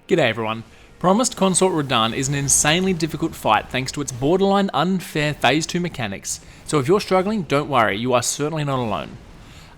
G'day everyone. Promised Consort Radahn is an insanely difficult fight thanks to its borderline unfair Phase 2 mechanics, so if you're struggling, don't worry, you are certainly not alone.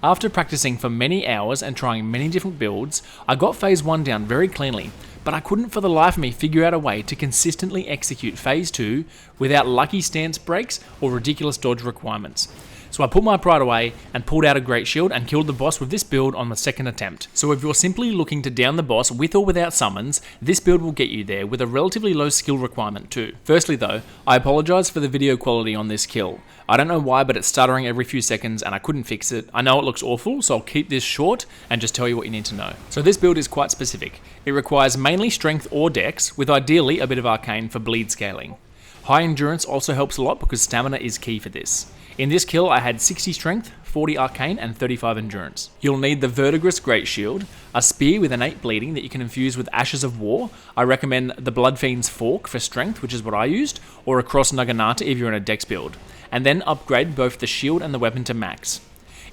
After practicing for many hours and trying many different builds, I got Phase 1 down very cleanly, but I couldn't for the life of me figure out a way to consistently execute Phase 2 without lucky stance breaks or ridiculous dodge requirements. So I put my pride away and pulled out a greatshield and killed the boss with this build on the second attempt. So if you're simply looking to down the boss with or without summons, this build will get you there with a relatively low skill requirement too. Firstly though, I apologise for the video quality on this kill. I don't know why, but it's stuttering every few seconds and I couldn't fix it. I know it looks awful, so I'll keep this short and just tell you what you need to know. So this build is quite specific. It requires mainly strength or dex, with ideally a bit of arcane for bleed scaling. High endurance also helps a lot because stamina is key for this. In this kill, I had 60 strength, 40 arcane, and 35 endurance. You'll need the Verdigris Greatshield, a spear with innate bleeding that you can infuse with Ashes of War. I recommend the Bloodfiend's Fork for strength, which is what I used, or a Cross Naginata if you're in a dex build. And then upgrade both the shield and the weapon to max.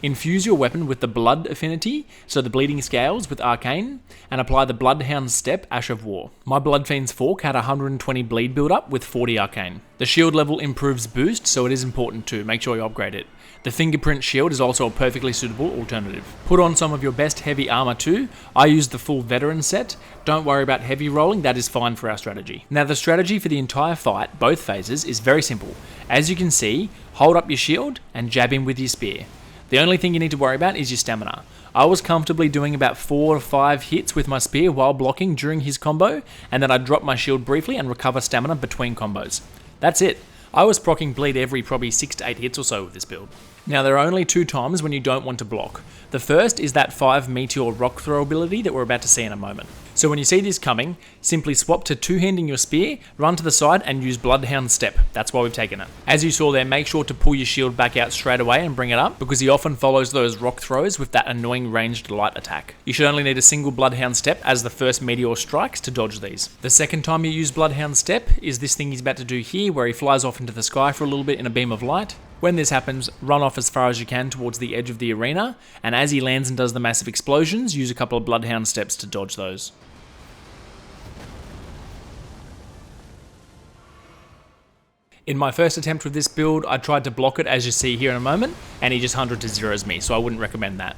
Infuse your weapon with the Blood affinity, so the bleeding scales with arcane, and apply the Bloodhound's Step Ash of War. My Bloodfiend's Fork had 120 bleed build up with 40 arcane. The shield level improves boost, so it is important to make sure you upgrade it. The Fingerprint Shield is also a perfectly suitable alternative. Put on some of your best heavy armor too. I used the full veteran set. Don't worry about heavy rolling, that is fine for our strategy. Now the strategy for the entire fight, both phases, is very simple. As you can see, hold up your shield and jab him with your spear. The only thing you need to worry about is your stamina. I was comfortably doing about 4 to 5 hits with my spear while blocking during his combo, and then I'd drop my shield briefly and recover stamina between combos. That's it. I was proccing bleed every probably 6 to 8 hits or so with this build. Now there are only 2 times when you don't want to block. The first is that 5 meteor rock throw ability that we're about to see in a moment. So when you see this coming, simply swap to two-handing your spear, run to the side and use Bloodhound's Step. That's why we've taken it. As you saw there, make sure to pull your shield back out straight away and bring it up, because he often follows those rock throws with that annoying ranged light attack. You should only need a single Bloodhound Step as the first meteor strikes to dodge these. The second time you use Bloodhound Step is this thing he's about to do here, where he flies off into the sky for a little bit in a beam of light. When this happens, run off as far as you can towards the edge of the arena, and as he lands and does the massive explosions, use a couple of Bloodhound Steps to dodge those. In my first attempt with this build, I tried to block it as you see here in a moment, and he just 100 to 0s me, so I wouldn't recommend that.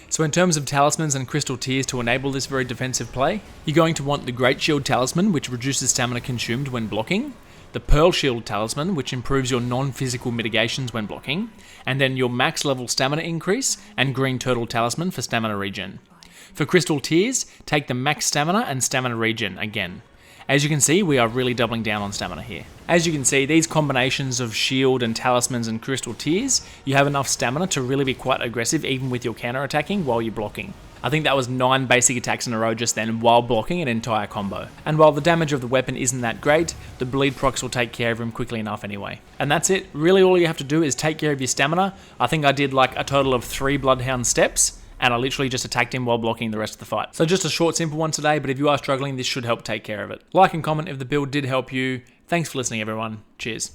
So in terms of talismans and crystal tears to enable this very defensive play, you're going to want the Greatshield Talisman, which reduces stamina consumed when blocking, the Pearl Shield Talisman, which improves your non-physical mitigations when blocking, and then your max level stamina increase, and Green Turtle Talisman for stamina regen. For crystal tears, take the max stamina and stamina regen again. As you can see, we are really doubling down on stamina here. As you can see, these combinations of shield and talismans and crystal tears, you have enough stamina to really be quite aggressive even with your counter attacking while you're blocking. I think that was 9 basic attacks in a row just then while blocking an entire combo. And while the damage of the weapon isn't that great, the bleed procs will take care of him quickly enough anyway. And that's it. Really all you have to do is take care of your stamina. I think I did like a total of 3 Bloodhound Steps, and I literally just attacked him while blocking the rest of the fight. So just a short, simple one today, but if you are struggling, this should help take care of it. Like and comment if the build did help you. Thanks for listening, everyone. Cheers.